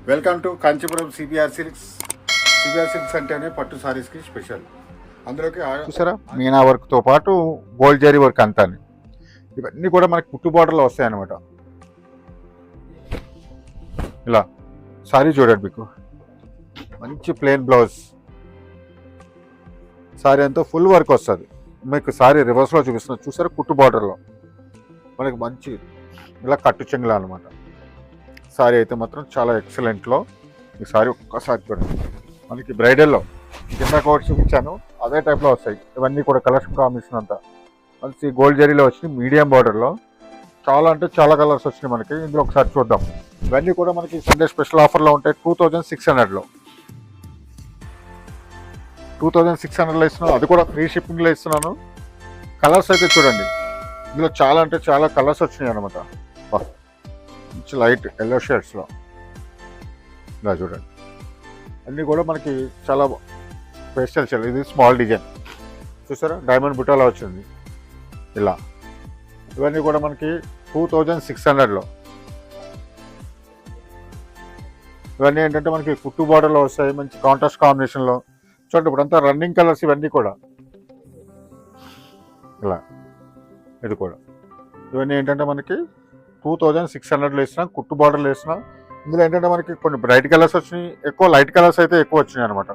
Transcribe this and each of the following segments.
Welcome to Kanchipuram CBR silks. CBR silks అంటేనే పట్టు సారీస్కి special. అందులోకి చూసారా మీనా వర్క్తో పాటు గోల్డ్ జరీ వర్క్ అంతా, ఇవన్నీ కూడా మనకి పుట్టు బార్డర్లో వస్తాయి అన్నమాట. ఇలా సారీ చూడండి, మీకు మంచి ప్లెయిన్ బ్లౌజ్, సారీ అంతా ఫుల్ వర్క్ వస్తుంది. మీకు సారీ రివర్స్లో చూపిస్తున్నా చూసారా, కుట్టు బార్డర్లో మనకి మంచి ఇలా కట్టు చెంగులా అనమాట. సారీ అయితే మాత్రం చాలా ఎక్సలెంట్లో. ఈ సారీ ఒక్కసారి చూడండి, మనకి బ్రైడల్లో కింద కోట్ చూపించాను అదే టైప్లో వస్తాయి. ఇవన్నీ కూడా కలర్స్ కాంబినేషన్ అంతా మంచి గోల్డ్ జరీలో వచ్చినాయి. మీడియం బార్డర్లో చాలా అంటే చాలా కలర్స్ వచ్చినాయి మనకి. ఇందులో ఒకసారి చూద్దాం. ఇవన్నీ కూడా మనకి సండే స్పెషల్ ఆఫర్లో ఉంటాయి. 2600లో 2600లో ఇస్తున్నాను, అది కూడా ఫ్రీ షిప్పింగ్లో ఇస్తున్నాను. కలర్స్ అయితే చూడండి, ఇందులో చాలా అంటే చాలా కలర్స్ వచ్చినాయి అనమాట. మంచి లైట్ ఎల్లో షేడ్స్లో ఇలా చూడండి, అన్నీ కూడా మనకి చాలా పేస్టల్ షేడ్. ఇది స్మాల్ డిజైన్ చూసారా, డైమండ్ బుటాలో వచ్చింది ఇలా. ఇవన్నీ కూడా మనకి 2600లో. ఇవన్నీ ఏంటంటే మనకి కుట్టు బార్డర్లో వస్తాయి, మంచి కాంట్రాస్ట్ కాంబినేషన్లో. చూడండి ఇప్పుడు అంతా రన్నింగ్ కలర్స్ ఇవన్నీ కూడా ఇలా. ఇది కూడా ఇవన్నీ ఏంటంటే మనకి 2600లో ఇస్తున్నా, కుట్టు బార్డర్లో ఇస్తున్నా. ఇందులో ఏంటంటే మనకి కొన్ని బ్రైట్ కలర్స్ వచ్చినాయి, ఎక్కువ లైట్ కలర్స్ అయితే ఎక్కువ వచ్చినాయి అనమాట.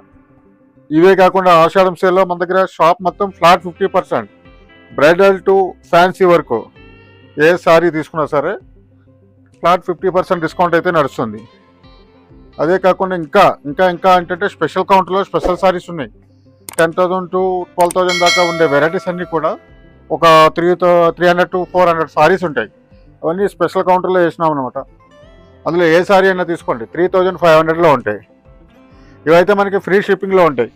ఇవే కాకుండా ఆషాఢం సేల్లో మన దగ్గర షాప్ మొత్తం ఫ్లాట్ 50%, బ్రైడల్ టు ఫ్యాన్సీ వరకు ఏ సారీ తీసుకున్నా సరే ఫ్లాట్ 50% డిస్కౌంట్ అయితే నడుస్తుంది. అదే కాకుండా ఇంకా ఇంకా ఇంకా ఏంటంటే స్పెషల్ కౌంటర్లో స్పెషల్ సారీస్ ఉన్నాయి. 10,000 to 12,000 దాకా ఉండే వెరైటీస్ అన్నీ కూడా ఒక 300 to 400 సారీస్ ఉంటాయి. అవన్నీ స్పెషల్ కౌంటర్లో వేసినాం అనమాట. అందులో ఏ సారీ అయినా తీసుకోండి 3500లో ఉంటాయి. ఇవైతే మనకి ఫ్రీ షిప్పింగ్లో ఉంటాయి.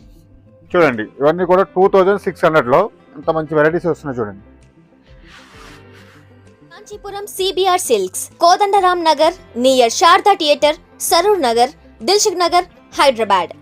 చూడండి ఇవన్నీ కూడా 2600లో ఎంత మంచి వెరైటీస్ వస్తున్నాయి చూడండి. Kanchipuram CBR silks, Kodandaram Nagar near Sharada theatre, Saroor Nagar, Dilsukh Nagar, Hyderabad.